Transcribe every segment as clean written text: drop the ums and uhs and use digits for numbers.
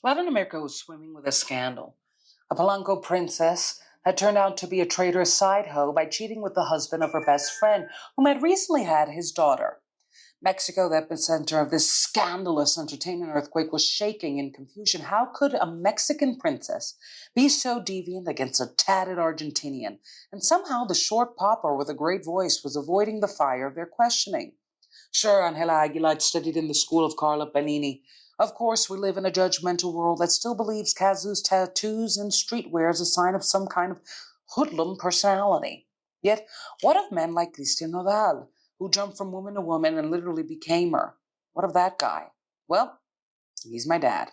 Latin America was swimming with a scandal. A Polanco princess had turned out to be a traitorous side hoe by cheating with the husband of her best friend, whom had recently had his daughter. Mexico, the epicenter of this scandalous entertainment earthquake, was shaking in confusion. How could a Mexican princess be so deviant against a tatted Argentinian? And somehow the short pauper with a great voice was avoiding the fire of their questioning. Sure, Angela Aguilar had studied in the school of Carla Panini. Of course, we live in a judgmental world that still believes Cazzu's tattoos and streetwear is a sign of some kind of hoodlum personality. Yet, what of men like Christian Nodal, who jumped from woman to woman and literally became her? What of that guy? Well, he's my dad.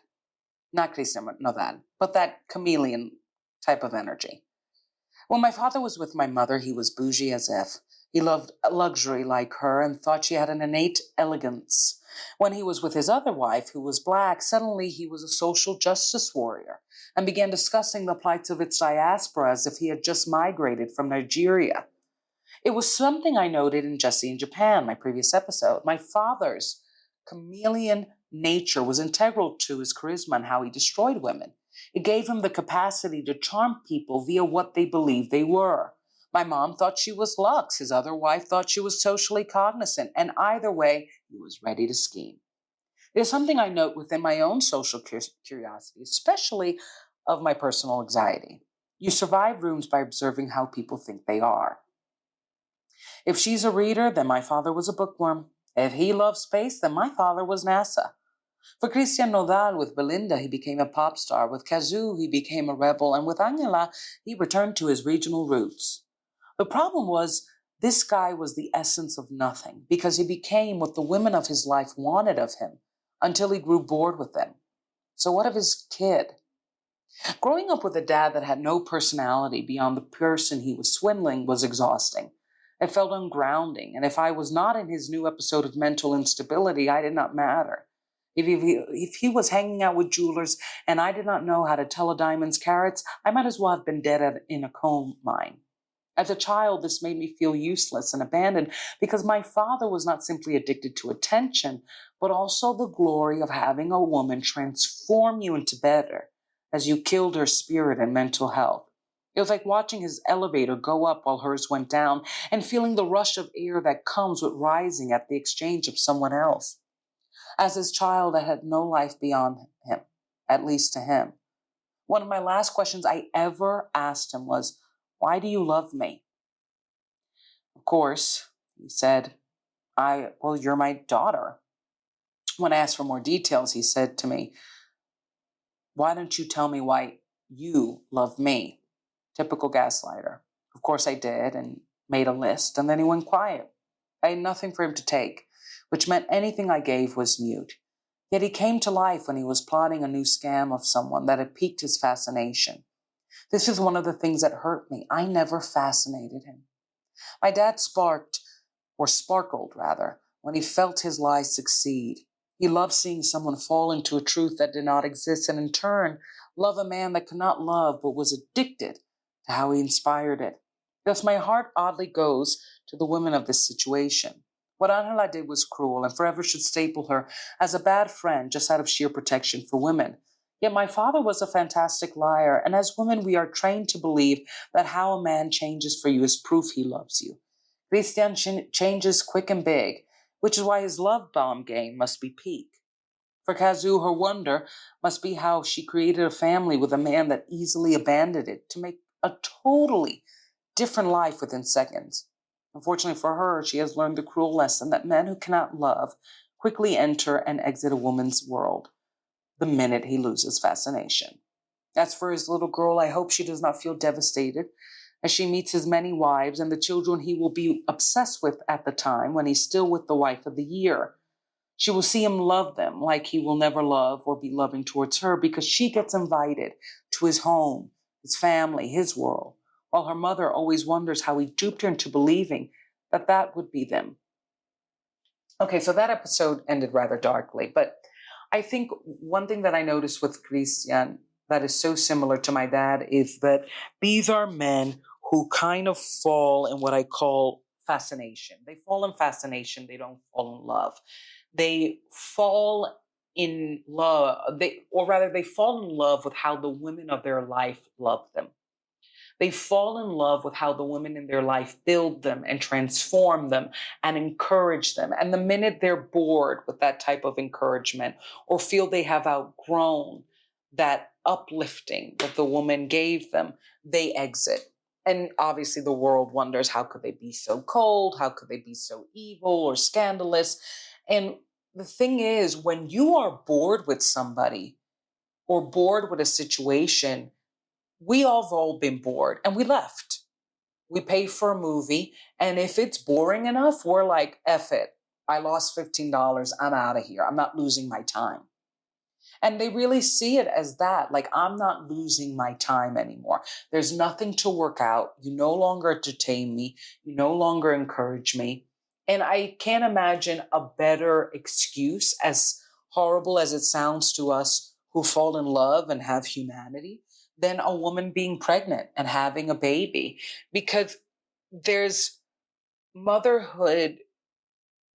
Not Christian Nodal, but that chameleon type of energy. When my father was with my mother, he was bougie as if. He loved luxury like her and thought she had an innate elegance. When he was with his other wife, who was black, suddenly he was a social justice warrior and began discussing the plights of its diaspora as if he had just migrated from Nigeria. It was something I noted in Jesse in Japan, my previous episode. My father's chameleon nature was integral to his charisma and how he destroyed women. It gave him the capacity to charm people via what they believed they were. My mom thought she was Lux. His other wife thought she was socially cognizant. And either way, he was ready to scheme. There's something I note within my own social curiosity, especially of my personal anxiety. You survive rooms by observing how people think they are. If she's a reader, then my father was a bookworm. If he loved space, then my father was NASA. For Christian Nodal, with Belinda, he became a pop star. With Cazzu, he became a rebel. And with Angela, he returned to his regional roots. The problem was, this guy was the essence of nothing, because he became what the women of his life wanted of him, until he grew bored with them. So what of his kid? Growing up with a dad that had no personality beyond the person he was swindling was exhausting. It felt ungrounding, and if I was not in his new episode of mental instability, I did not matter. If he was hanging out with jewelers and I did not know how to tell a diamond's carats, I might as well have been dead in a coal mine. As a child, this made me feel useless and abandoned because my father was not simply addicted to attention, but also the glory of having a woman transform you into better as you killed her spirit and mental health. It was like watching his elevator go up while hers went down and feeling the rush of air that comes with rising at the exchange of someone else. As his child, I had no life beyond him, at least to him. One of my last questions I ever asked him was, "Why do you love me?" Of course, he said, well, you're my daughter. When I asked for more details, he said to me, "Why don't you tell me why you love me?" Typical gaslighter. Of course I did and made a list, and then he went quiet. I had nothing for him to take, which meant anything I gave was mute. Yet he came to life when he was plotting a new scam of someone that had piqued his fascination. This is one of the things that hurt me. I never fascinated him. My dad sparkled, when he felt his lies succeed. He loved seeing someone fall into a truth that did not exist and in turn love a man that could not love but was addicted to how he inspired it. Thus my heart oddly goes to the women of this situation. What Angela did was cruel and forever should staple her as a bad friend just out of sheer protection for women. Yet my father was a fantastic liar, and as women we are trained to believe that how a man changes for you is proof he loves you. Christian changes quick and big, which is why his love bomb game must be peak. For Cazzu, her wonder must be how she created a family with a man that easily abandoned it to make a totally different life within seconds. Unfortunately for her, she has learned the cruel lesson that men who cannot love quickly enter and exit a woman's world the minute he loses fascination. As for his little girl, I hope she does not feel devastated as she meets his many wives and the children he will be obsessed with at the time when he's still with the wife of the year. She will see him love them like he will never love or be loving towards her because she gets invited to his home, his family, his world, while her mother always wonders how he duped her into believing that that would be them. Okay, so that episode ended rather darkly, but I think one thing that I noticed with Christian that is so similar to my dad is that these are men who kind of fall in what I call fascination. They fall in fascination, they don't fall in love. They fall in love, they fall in love with how the women of their life love them. They fall in love with how the women in their life build them and transform them and encourage them. And the minute they're bored with that type of encouragement or feel they have outgrown that uplifting that the woman gave them, they exit. And obviously the world wonders, how could they be so cold? How could they be so evil or scandalous? And the thing is, when you are bored with somebody or bored with a situation, we all been bored and we left. We pay for a movie, and if it's boring enough, we're like, F it. I lost $15. I'm out of here. I'm not losing my time. And they really see it as that. Like, I'm not losing my time anymore. There's nothing to work out. You no longer entertain me. You no longer encourage me. And I can't imagine a better excuse, as horrible as it sounds to us who fall in love and have humanity, than a woman being pregnant and having a baby. Because there's motherhood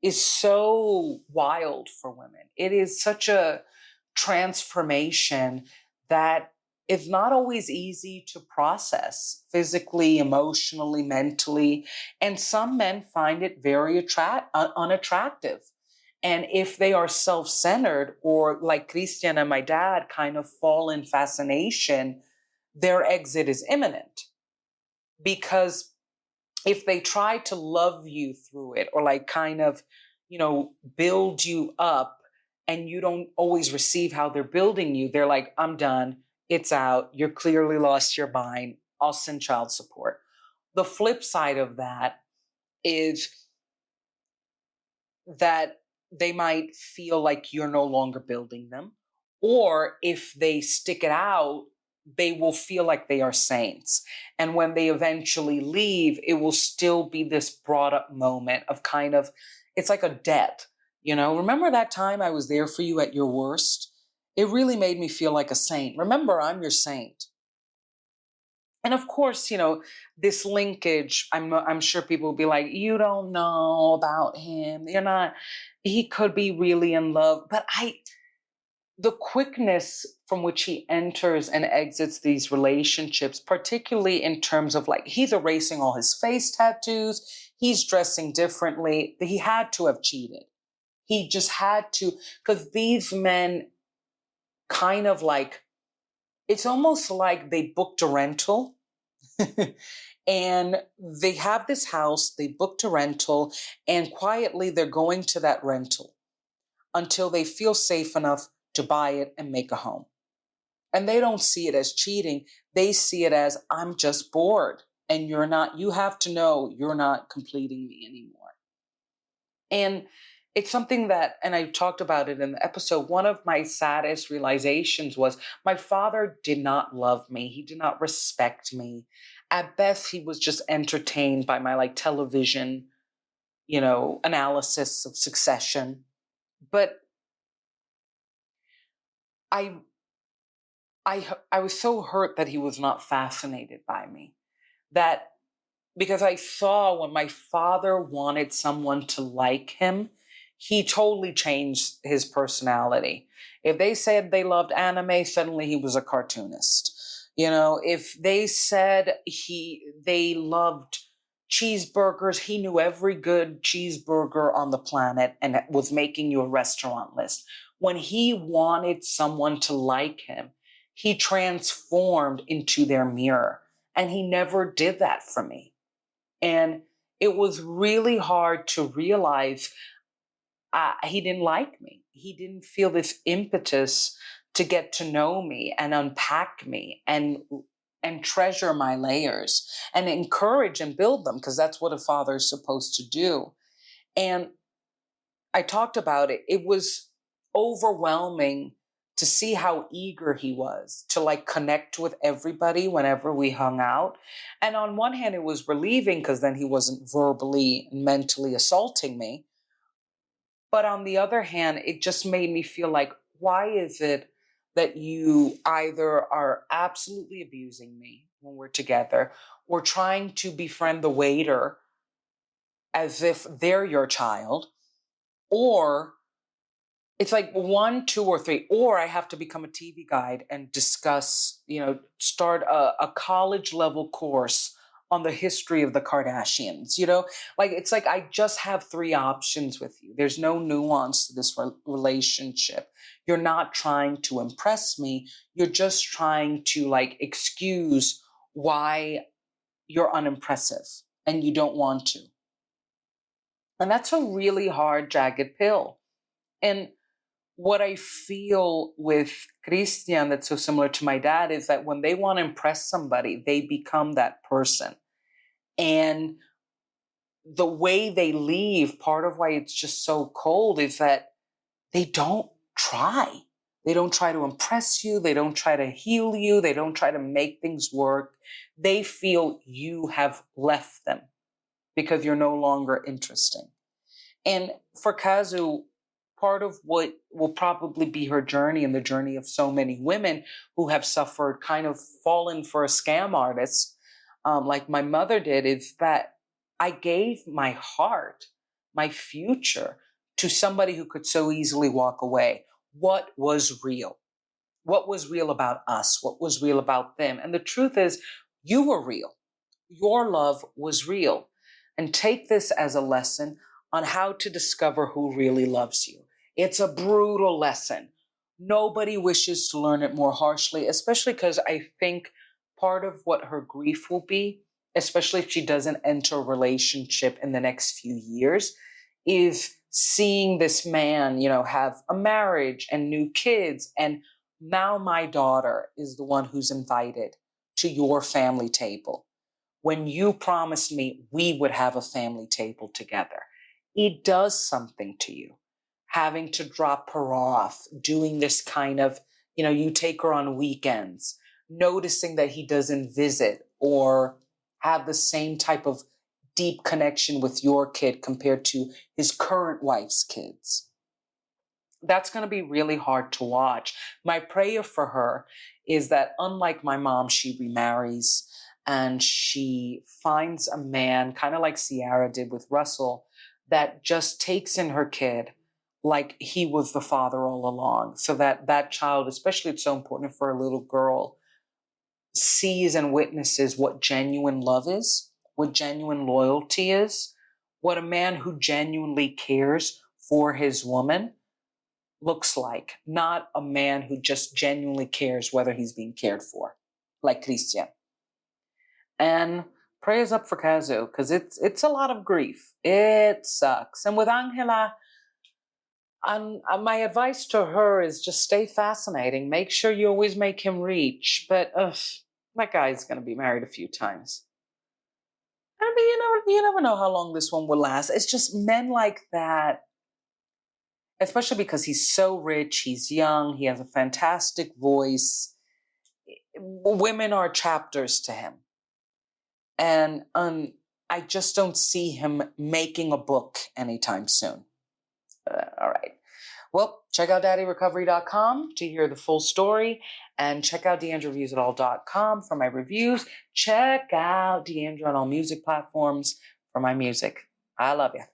is so wild for women. It is such a transformation that is not always easy to process physically, emotionally, mentally. And some men find it very unattractive. And if they are self-centered, or like Christian and my dad kind of fall in fascination, their exit is imminent. Because if they try to love you through it, or like kind of, build you up, and you don't always receive how they're building you, they're like, I'm done. It's out. You're clearly lost your mind. I'll send child support. The flip side of that is that they might feel like you're no longer building them. Or if they stick it out, they will feel like they are saints. And when they eventually leave, it will still be this brought up moment of kind of, it's like a debt. Remember that time I was there for you at your worst? It really made me feel like a saint. Remember, I'm your saint. And of course, this linkage, I'm sure people will be like, you don't know about him. He could be really in love. But the quickness from which he enters and exits these relationships, particularly in terms of like, he's erasing all his face tattoos, he's dressing differently. He had to have cheated. He just had to, because these men kind of like, it's almost like they booked a rental. And they have this house, they booked a rental, and quietly they're going to that rental until they feel safe enough to buy it and make a home. And they don't see it as cheating. They see it as, I'm just bored. And you have to know you're not completing me anymore. And it's something that, and I talked about it in the episode, one of my saddest realizations was my father did not love me. He did not respect me. At best, he was just entertained by my television, analysis of Succession. But I was so hurt that he was not fascinated by me. That because I saw when my father wanted someone to like him, he totally changed his personality. If they said they loved anime, suddenly he was a cartoonist. If they said they loved cheeseburgers, he knew every good cheeseburger on the planet and was making you a restaurant list. When he wanted someone to like him, he transformed into their mirror. And he never did that for me. And it was really hard to realize he didn't like me. He didn't feel this impetus to get to know me and unpack me and treasure my layers and encourage and build them, because that's what a father is supposed to do. And I talked about it. It was overwhelming to see how eager he was to connect with everybody whenever we hung out. And on one hand, it was relieving because then he wasn't verbally and mentally assaulting me. But on the other hand, it just made me feel like, why is it that you either are absolutely abusing me when we're together, or trying to befriend the waiter as if they're your child, or it's like 1, 2, or 3, or I have to become a TV guide and discuss, start a college level course on the history of the Kardashians. Like it's like I just have 3 options with you. There's no nuance to this relationship. You're not trying to impress me. You're just trying to like excuse why you're unimpressive and you don't want to. And that's a really hard, jagged pill. And what I feel with Christian that's so similar to my dad is that when they want to impress somebody, they become that person. And the way they leave, part of why it's just so cold is that they don't try. They don't try to impress you. They don't try to heal you. They don't try to make things work. They feel you have left them because you're no longer interesting. And for Cazzu, part of what will probably be her journey and the journey of so many women who have suffered, kind of fallen for a scam artist, like my mother did, is that I gave my heart, my future, to somebody who could so easily walk away. What was real? What was real about us? What was real about them? And the truth is, you were real. Your love was real. And take this as a lesson on how to discover who really loves you. It's a brutal lesson. Nobody wishes to learn it more harshly, especially because I think part of what her grief will be, especially if she doesn't enter a relationship in the next few years, is seeing this man, have a marriage and new kids. And now my daughter is the one who's invited to your family table. When you promised me we would have a family table together, it does something to you. Having to drop her off, doing this kind of, you take her on weekends, noticing that he doesn't visit or have the same type of deep connection with your kid compared to his current wife's kids. That's going to be really hard to watch. My prayer for her is that, unlike my mom, she remarries and she finds a man, kind of like Ciara did with Russell, that just takes in her kid like he was the father all along. So that that child, especially it's so important for a little girl, sees and witnesses what genuine love is, what genuine loyalty is, what a man who genuinely cares for his woman looks like, not a man who just genuinely cares whether he's being cared for, like Christian. And prayers up for Cazzu, because it's a lot of grief. It sucks. And with Angela, my advice to her is just stay fascinating. Make sure you always make him reach. But that guy's going to be married a few times. I mean, you never know how long this one will last. It's just men like that, especially because he's so rich, he's young, he has a fantastic voice. Women are chapters to him. And I just don't see him making a book anytime soon. All right. Well, check out daddyrecovery.com to hear the full story, and check out deandreviews.all.com for my reviews. Check out Deandra on all music platforms for my music. I love you.